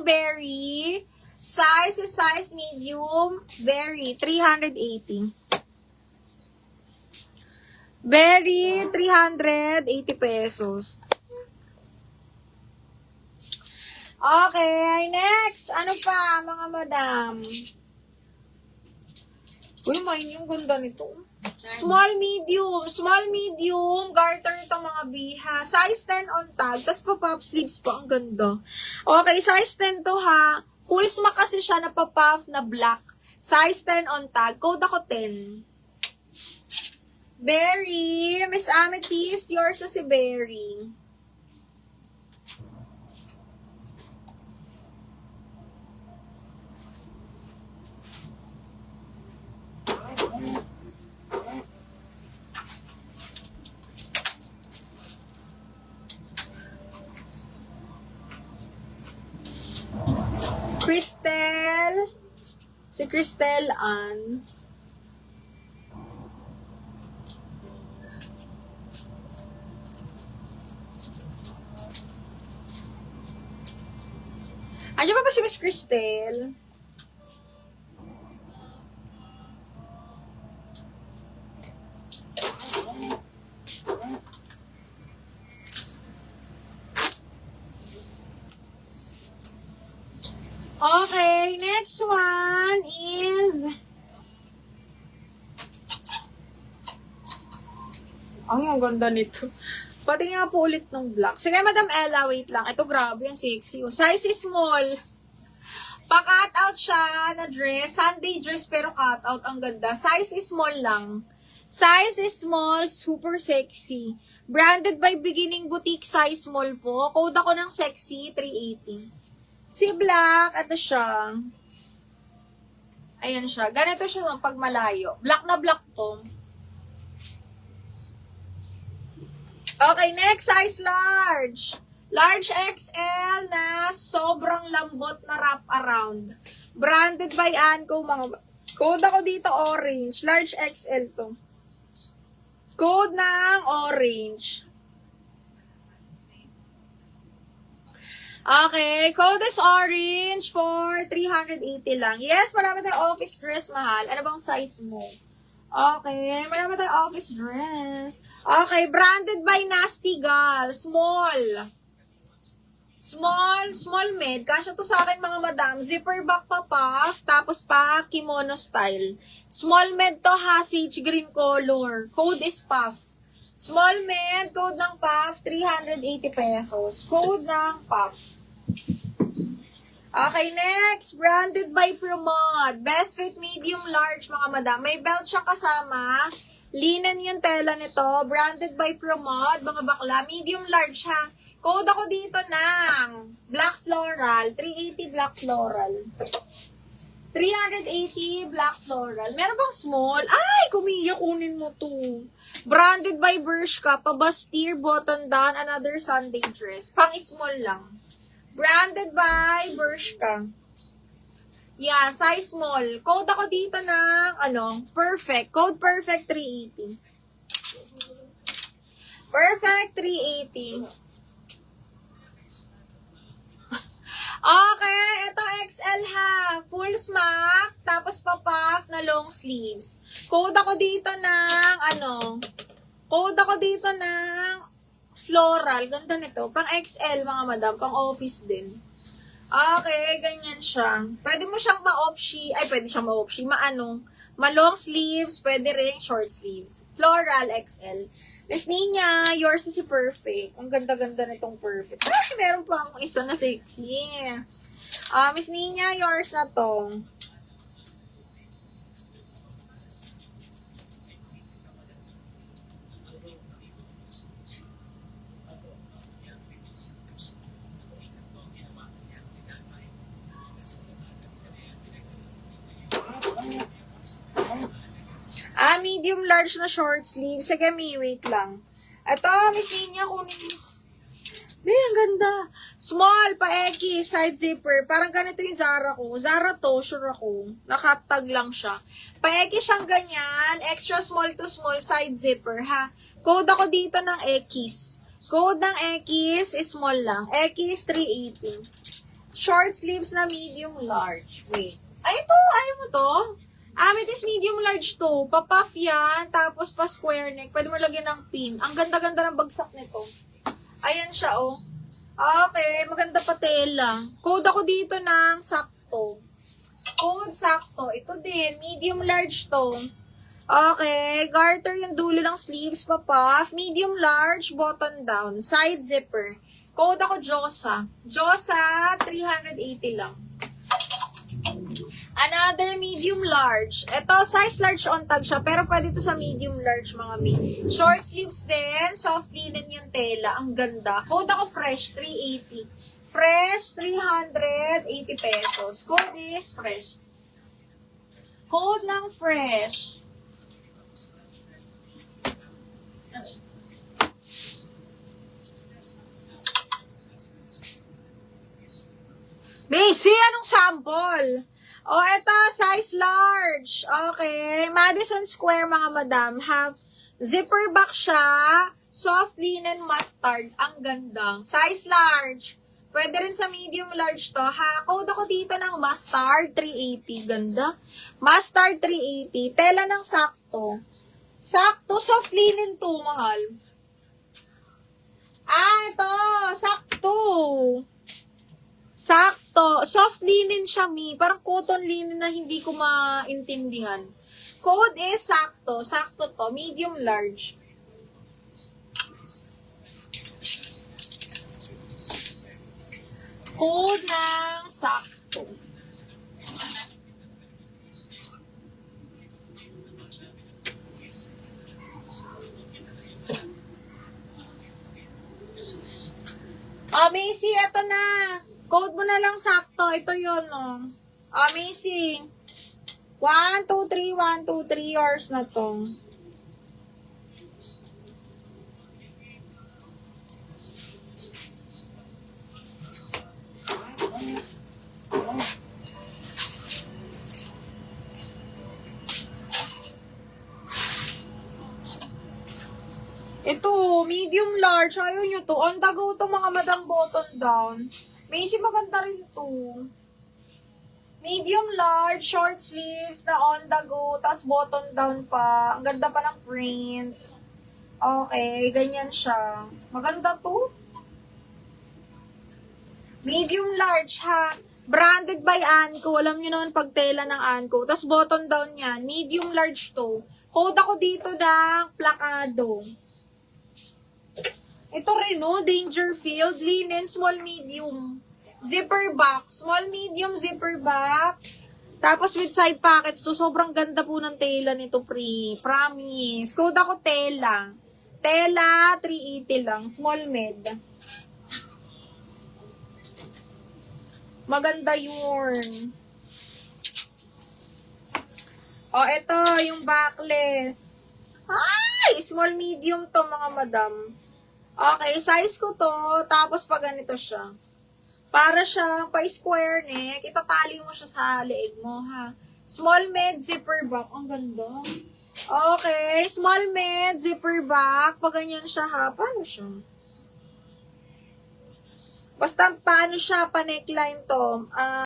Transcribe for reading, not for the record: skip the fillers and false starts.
berry. Size is size medium. Berry, 380. Berry, 380 pesos. Okay, next. Ano pa, mga madam? Uy, main yung ganda nito. Small, medium, garter itong mga biha. Size 10 on tag, tapos pa-puff sleeves pa, ang ganda. Okay, size 10 to ha. Full smack kasi siya na pa-puff na black. Size 10 on tag, code ako 10. Berry, Miss Amethyst, yours na si Berry. Cristel. Si Cristel Ann. Andiyan pa ba si Miss Cristel? Okay, next one is... Ay, ang ganda nito. Pati nga po ulit ng black. Sige, Madam Ella, wait lang. Ito, grabe, ang sexy. Size is small. Pa-cut out siya na dress. Sunday dress, pero cut out. Ang ganda. Size is small lang. Size is small, super sexy. Branded by Beginning Boutique, size small po. Code ako ng sexy, 380. Si black, ito siya. Ayan siya. Ganito siya pag malayo. Black na black to. Okay, next size large. Large XL na sobrang lambot na wrap around. Branded by Anko, mga... Code ako dito, orange. Large XL to. Code ng orange. Okay, code is orange for 380 lang. Yes, marami tayong office dress, mahal. Ano bang size mo? Okay, marami tayong office dress. Okay, branded by Nasty Gal. Small. Small mid. Kasya to sa akin, mga madam. Zipper back pa puff, tapos pa kimono style. Small mid to ha, sage green color. Code is puff. Small mid, code ng puff, 380 pesos. Code ng puff. Okay, next. Branded by Promod. Best fit medium large, mga madam. May belt siya kasama. Linen yung tela nito. Branded by Promod, mga bakla. Medium large ha. Code ako dito ng black floral. 380 black floral. 380 black floral. Meron bang small? Ay, kumiya, kunin mo to. Branded by Bershka. Pabastir, button down, another Sunday dress. Pang small lang. Branded by Bershka. Yeah, size small. Code ako dito ng, perfect. Code perfect 380. Perfect 380. Okay, ito XL ha. Full smack, tapos pa-puff na long sleeves. Code ako dito ng, code ako dito ng floral. Ganda nito. Pang XL, mga madam. Pang office din. Okay, ganyan siya. Pwede mo siyang ma-off-she. Ay, pwede siyang ma-off-she. Ma-long sleeves. Pwede rin short sleeves. Floral XL. Miss Nina, yours is si perfect. Ang ganda-ganda nitong perfect. Ay, meron pa akong isa na sexy. Miss Nina, yours na to. Medium large na short sleeve. Sige, wait lang. Ito, Miss Nina, kunin mo. Ang ganda. Small, pa-eki, side zipper. Parang ganito yung Zara ko. Zara to, sure ako. Nakatag lang siya. Pa-eki siyang ganyan. Extra small to small, side zipper, ha? Code ako dito ng Ekis. Code ng Ekis is small lang. Ekis 380. Short sleeves na medium large. Wait. Ay, ito. Ayaw mo to? Amethyst medium large to. Pa-puff yan. Tapos pa-square neck. Pwede mo lagyan ng pin. Ang ganda-ganda ng bagsak nito. Ayan siya, oh. Okay. Maganda pa tela. Code ako dito ng sakto. Code sakto. Ito din. Medium large to. Okay. Garter yung dulo ng sleeves. Pa-puff. Medium large. Button down. Side zipper. Code ako Josa. Josa, 380 lang. Another medium large. Ito, size large on tag siya, pero pwede ito sa medium large, mga mi. Short sleeves din, soft linen yung tela. Ang ganda. Code ako fresh, 380. Fresh, 380 pesos. Code is fresh. Code ng fresh. Macy, anong sample? O, eto, size large. Okay. Madison Square, mga madam. Have zipper back siya. Soft linen mustard. Ang ganda. Size large. Pwede rin sa medium large to, ha? Code ako dito ng mustard, 380. Ganda. Mustard, 380. Tela ng sakto. Sakto. Soft linen to, mahal. Ito. Sakto. Sakto. Soft linen siya, mi. Parang cotton linen na hindi ko maintindihan. Code is sakto. Sakto to. Medium large. Code ng sakto. Macy, eto na. Code mo na lang sakto. Ito yun, no. Macy. 1, 2, 3, 1, 2, 3 hours na to. Ito, medium large. Ayaw nyo to. On the go to, mga madam, button down. Macy, maganda rin to. Medium large, short sleeves na on the go, tapos button down pa. Ang ganda pa ng print. Okay, ganyan siya. Maganda to. Medium large, ha. Branded by Anko. Alam nyo naman pag tela ng Anko. Tapos button down yan. Medium large to. Code ako dito ng plakado. Ito rin, no? Dangerfield. Linen, small, medium. Zipper back. Small, medium, zipper back. Tapos with side pockets to. Sobrang ganda po ng tela nito, pre. Promise. Code ako tela. Tela, 380 lang. Small, med. Maganda yun. O, ito, yung backless. Ay! Small, medium to, mga madam. Okay, size ko to, tapos pag ganito siya. Para siyang pa-square neck, itatali mo siya sa leeg mo, ha. Small med, zipper back. Ang ganda. Okay, small med, zipper back. Pag ganyan siya, ha. Paano siya? Basta paano siya, pa-neckline to.